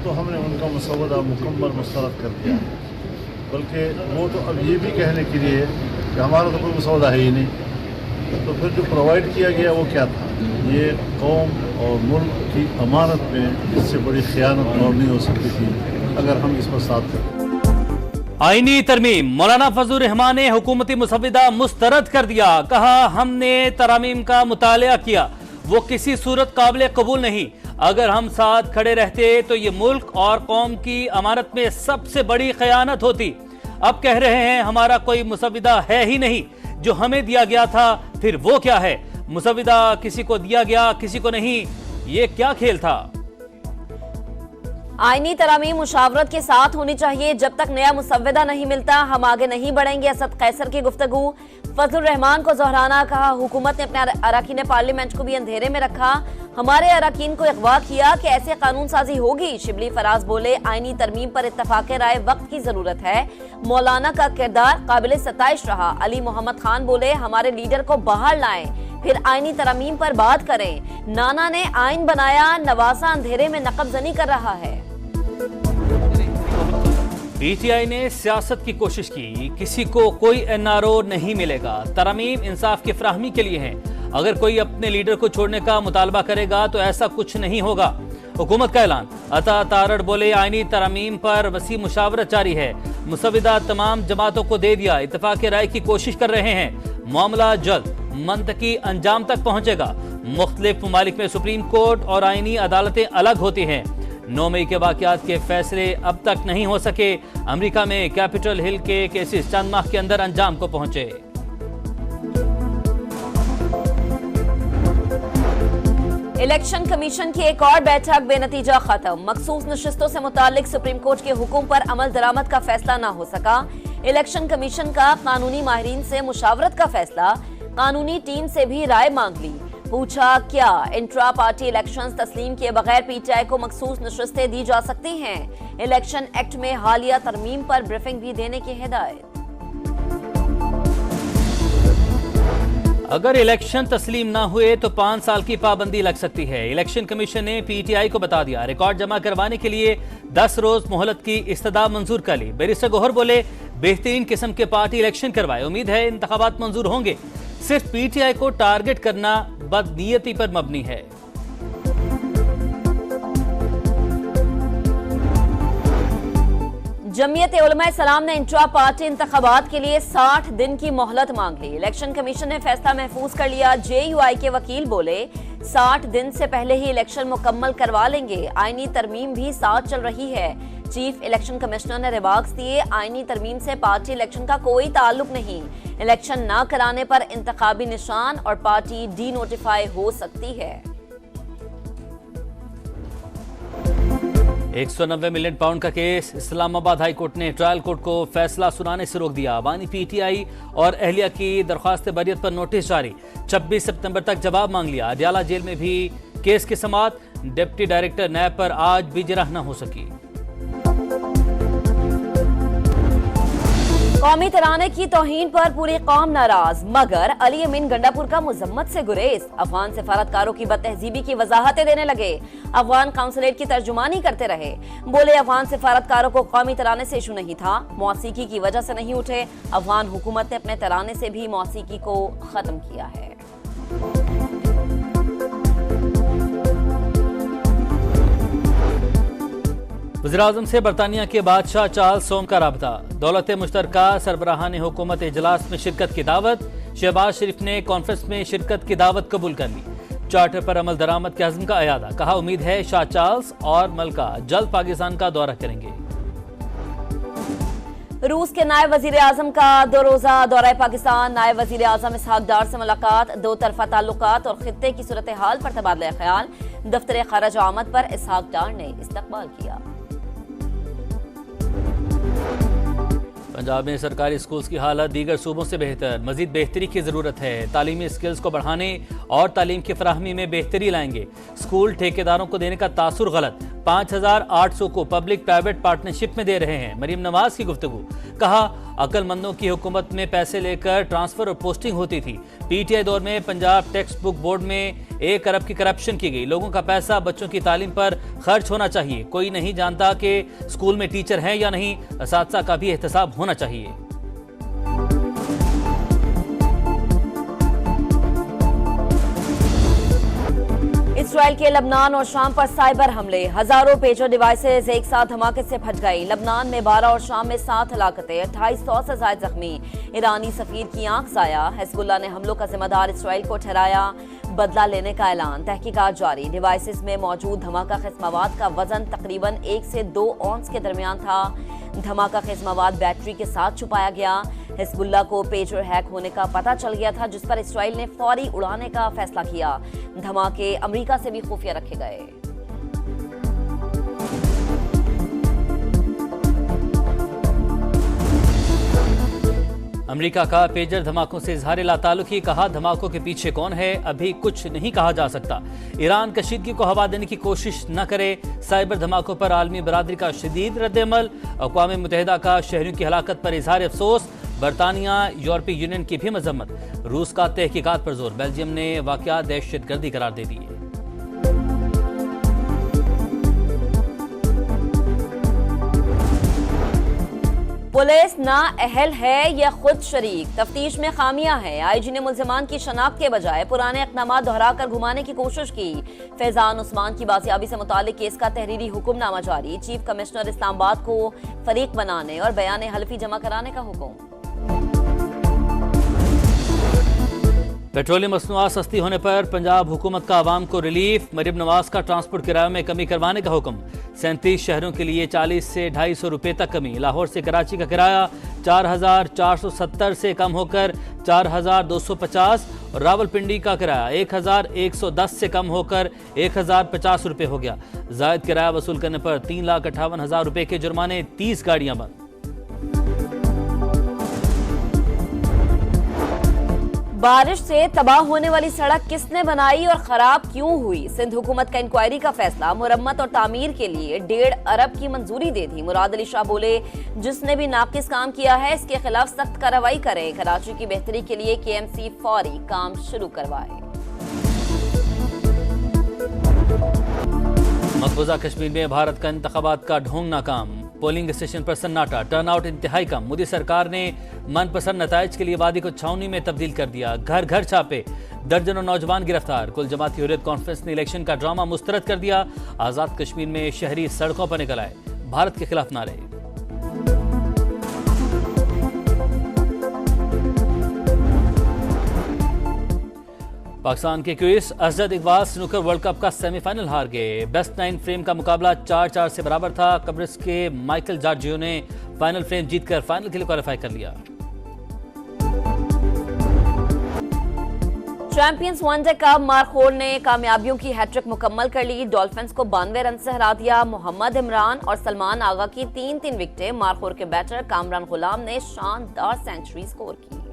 तो हमने उनका मसवदा मुकम्मल मुस्तरद कर दिया है, बल्कि वो तो अब ये भी कहने के लिए कि हमारा तो कोई मसवदा है ही नहीं, तो फिर जो प्रोवाइड किया गया वो क्या था? ये कौम और मुल्क की अमानत में इससे बड़ी खयानत और नहीं हो सकती थी अगर हम इस पर साथ करते। आईनी तरमीम, मौलाना फजलुर रहमान ने हुकूमती मुसविदा मुस्तरद कर दिया। कहा हमने तरामीम का मुतालिया किया, वो किसी सूरत काबिल कबूल नहीं। अगर हम साथ खड़े रहते तो ये मुल्क और कौम की अमानत में सबसे बड़ी खयानत होती। अब कह रहे हैं हमारा कोई मुसविदा है ही नहीं, जो हमें दिया गया था फिर वो क्या है? मुसविदा किसी को दिया गया किसी को नहीं, ये क्या खेल था? आईनी तरामीम मुशावरत के साथ होनी चाहिए, जब तक नया मुसव्वदा नहीं मिलता हम आगे नहीं बढ़ेंगे। असद कैसर की गुफ्तगू। फजलुर रहमान को जोहराना। कहा हुकूमत ने अपने अरकान पार्लियामेंट को भी अंधेरे में रखा, हमारे अरकान को अगवा किया कि ऐसे कानून साजी होगी। शिबली फराज बोले आईनी तरमीम पर इत्तफाक राय वक्त की जरूरत है, मौलाना का किरदार काबिल सताइश रहा। अली मोहम्मद खान बोले हमारे लीडर को बाहर लाएं फिर आईनी तरमीम पर बात करें। नाना ने आइन बनाया, नवासा अंधेरे में नकबजनी कर रहा है। पीटीआई ने सियासत की कोशिश की, किसी को कोई एनआरओ नहीं मिलेगा। तरमीम इंसाफ की फराहमी के लिए है, अगर कोई अपने लीडर को छोड़ने का मुतालबा करेगा तो ऐसा कुछ नहीं होगा। हुकूमत का ऐलान। अता तारड़ बोले आईनी तरमीम पर वसी मुशावरत जारी है, मुसविदा तमाम जमातों को दे दिया, इत्तफाक राय की कोशिश कर रहे हैं, मामला जल्द मंतकी अंजाम तक पहुंचेगा। मुख्तलिफ ममालिक में सुप्रीम कोर्ट और आईनी अदालतें अलग होती हैं। 9 मई के वाक़यात के फैसले अब तक नहीं हो सके। अमेरिका में कैपिटल हिल के केसेस चंद माह के अंदर अंजाम को पहुंचे। इलेक्शन कमीशन की एक और बैठक बेनतीजा खत्म। मखसूस नशिस्तों से मुतालिक सुप्रीम कोर्ट के हुक्म पर अमल दरामद का फैसला न हो सका। इलेक्शन कमीशन का कानूनी माहिरीन से मुशावरत का फैसला, कानूनी टीम से भी राय मांग ली। पूछा क्या इंट्रा पार्टी इलेक्शंस तस्लीम किए बगैर पीटीआई को मखसूस नशिस्तें दी जा सकती हैं? इलेक्शन एक्ट में हालिया तरमीम पर ब्रीफिंग भी देने की हिदायत। अगर इलेक्शन तस्लीम ना हुए तो 5 साल की पाबंदी लग सकती है। इलेक्शन कमीशन ने पीटीआई को बता दिया, रिकॉर्ड जमा करवाने के लिए 10 रोज मोहलत की इस्तदा मंजूर कर ली। बैरिस्टर गोहर बोले बेहतरीन किस्म के पार्टी इलेक्शन करवाए, उम्मीद है इंतखाबात मंजूर होंगे। सिर्फ पीटीआई को टारगेट करना बदनीयती पर मबनी है। जमीयत उलमा इस्लाम ने इंट्रा पार्टी इंतखाबात के लिए 60 दिन की मोहलत मांग ली। इलेक्शन कमीशन ने फैसला महफूज कर लिया। जेयूआई के वकील बोले 60 दिन से पहले ही इलेक्शन मुकम्मल करवा लेंगे। आईनी तरमीम भी साथ चल रही है। चीफ इलेक्शन कमिश्नर ने रिमार्क्स दिए, आईनी तरमीम से पार्टी इलेक्शन का कोई ताल्लुक नहीं। इलेक्शन ना कराने पर इंतखाबी निशान और पार्टी डी नोटिफाई हो सकती है। 190 मिलियन पाउंड का केस, इस्लामाबाद हाई कोर्ट ने ट्रायल कोर्ट को फैसला सुनाने से रोक दिया। अबानी पीटीआई और अहलिया की दरख्वास्त बरियत पर नोटिस जारी, 26 सितंबर तक जवाब मांग लिया। अडयाला जेल में भी केस की समाअत, डिप्टी डायरेक्टर नैब पर आज भी जिरह न हो सकी। कौमी तराने की तौहीन पर पूरी कौम नाराज, मगर अली अमीन गंडापुर का मुजम्मत से गुरेज। अफगान सिफारतकारों की बदतहजीबी की वजाहतें देने लगे। अफगान काउंसलेट की तर्जुमानी करते रहे। बोले अफगान सिफारतकारों को कौमी तराने से इशू नहीं था, मौसीकी की वजह से नहीं उठे। अफगान हुकूमत ने अपने तराने से भी मौसीकी को खत्म किया है। वज़ीर-ए-आज़म से बरतानिया के बादशाह चार्ल्स सोम का राबता। दौलत मुश्तरका सरबराहान हुकूमत इजलास में शिरकत की दावत। शहबाज शरीफ ने कॉन्फ्रेंस में शिरकत की दावत कबूल कर ली। चार्टर पर अमल दरामद के अज़्म का अयादा। कहा उम्मीद है शाह चार्ल्स और मलका जल्द पाकिस्तान का दौरा करेंगे। रूस के नायब वज़ीर-ए-आज़म का 2 रोज़ा दौरा पाकिस्तान। नायब वज़ीर-ए-आज़म इसहाक डार से मुलाकात, 2 तरफा ताल्लुकात और खित्ते की सूरत हाल पर तबादला ख्याल। दफ्तर खराज आमद पर इसहाक डार ने इस्तकबाल किया। पंजाब में सरकारी स्कूल्स की हालत दीगर सूबों से बेहतर, मजीद बेहतरी की जरूरत है। तालीमी स्किल्स को बढ़ाने और तालीम की फराहमी में बेहतरी लाएंगे। स्कूल ठेकेदारों को देने का तासुर गलत, 5,800 को पब्लिक प्राइवेट पार्टनरशिप में दे रहे हैं। मरीम नवाज की गुफ्तगू, कहा अक्लमंदों की हुकूमत में पैसे लेकर ट्रांसफर और पोस्टिंग होती थी। पीटीआई दौर में पंजाब टेक्स्ट बुक बोर्ड में 1 अरब की करप्शन की गई। लोगों का पैसा बच्चों की तालीम पर खर्च होना चाहिए। कोई नहीं जानता कि स्कूल में टीचर हैं या नहीं, असातिज़ा का भी एहतसाब होना चाहिए। इसराइल के लबनान और शाम पर साइबर हमले, हजारों पेजर डिवाइसेस एक साथ धमाके से फट गई। लबनान में 12 और शाम में 7 हलाकतें, 250 से ज्यादा जख्मी। ईरानी सफीर की आंख साया। हिजबुल्लाह ने हमलों का जिम्मेदार इसराइल को ठहराया। बदला लेने का ऐलान, तहकीकात जारी। डिवाइसेस में मौजूद धमाका खेज मवाद का वजन तकरीबन 1 से 2 औंस के दरमियान था। धमाका खेज मवाद बैटरी के साथ छुपाया गया। हिजबुल्लाह को पेजर हैक होने का पता चल गया था, जिस पर इसराइल ने फौरी उड़ाने का फैसला किया। धमाके अमेरिका से भी खुफिया रखे गए। अमेरिका का पेजर धमाकों से इजहार लाताल्लुकी, कहा धमाकों के पीछे कौन है अभी कुछ नहीं कहा जा सकता। ईरान कशीदगी को हवा देने की कोशिश न करे। साइबर धमाकों पर आलमी बरादरी का शदीद रद्दअमल। अक़वाम मुत्तहिदा का शहरियों की हलाकत पर इजहार अफसोस। बरतानिया यूरोपीय यूनियन की भी मजम्मत। रूस का तहकीकात पर जोर। बेल्जियम ने वाक़या दहशतगर्दी करार दे दिए। पुलिस ना अहल है या खुद शरीक, तफ्तीश में खामियां हैं। आईजी ने मुल्जिमान की शनाख्त के बजाय पुराने इक़दामात दोहराकर घुमाने की कोशिश की। फैजान उस्मान की बाजियाबी से मुतालिक केस का तहरीरी हुक्मनामा जारी। चीफ कमिश्नर इस्लामाबाद को फरीक बनाने और बयान हल्फी जमा कराने का हुक्म। पेट्रोलियम मसनूआत सस्ती होने पर पंजाब हुकूमत का आवाम को रिलीफ। मरीम नवाज का ट्रांसपोर्ट किराए में कमी करवाने का हुक्म। 37 शहरों के लिए 40 से 250 रुपए तक कमी। लाहौर से कराची का किराया 4,470 से कम होकर 4,250 और रावलपिंडी का किराया 1,110 से कम होकर 1,050 रुपए हो गया। जायद किराया वसूल करने पर 3,58,000 रुपए के जुर्माने। 30 गाड़ियां बंद। बारिश से तबाह होने वाली सड़क किसने बनाई और खराब क्यों हुई? सिंध हुकूमत का इंक्वायरी का फैसला। मुरम्मत और तामीर के लिए 1.5 अरब की मंजूरी दे दी। मुराद अली शाह बोले, जिसने भी नाकिस काम किया है इसके खिलाफ सख्त कार्रवाई करें। कराची की बेहतरी के लिए KMC फौरी काम शुरू करवाए। मकबूजा कश्मीर में भारत का इंतखाबात का ढोंग नाकाम। पोलिंग स्टेशन पर सन्नाटा, टर्नआउट इंतहाई कम। मोदी सरकार ने मनपसंद नताइज के लिए वादी को छावनी में तब्दील कर दिया। घर घर छापे, दर्जनों नौजवान गिरफ्तार। कुल जमाती हुर्रियत कॉन्फ्रेंस ने इलेक्शन का ड्रामा मुस्तरद कर दिया। आजाद कश्मीर में शहरी सड़कों पर निकल आए, भारत के खिलाफ नारे। पाकिस्तान के क्वीस Asad Iqbal snooker world cup का सेमीफाइनल हार गए। बेस्ट 9 फ्रेम का मुकाबला 4-4 से बराबर था। कब्रिस के माइकल जॉर्जियो ने फाइनल फ्रेम जीतकर फाइनल के लिए क्वालिफाई कर लिया। चैंपियंस वनडे कप मारखोर ने कामयाबियों की हैट्रिक मुकम्मल कर ली। डॉल्फिन्स को 92 रन से हरा दिया। मोहम्मद इमरान और सलमान आगा की 3-3 विकेटें। मारखोर के बैटर कामरान गुलाम ने शानदार सेंचुरी स्कोर की।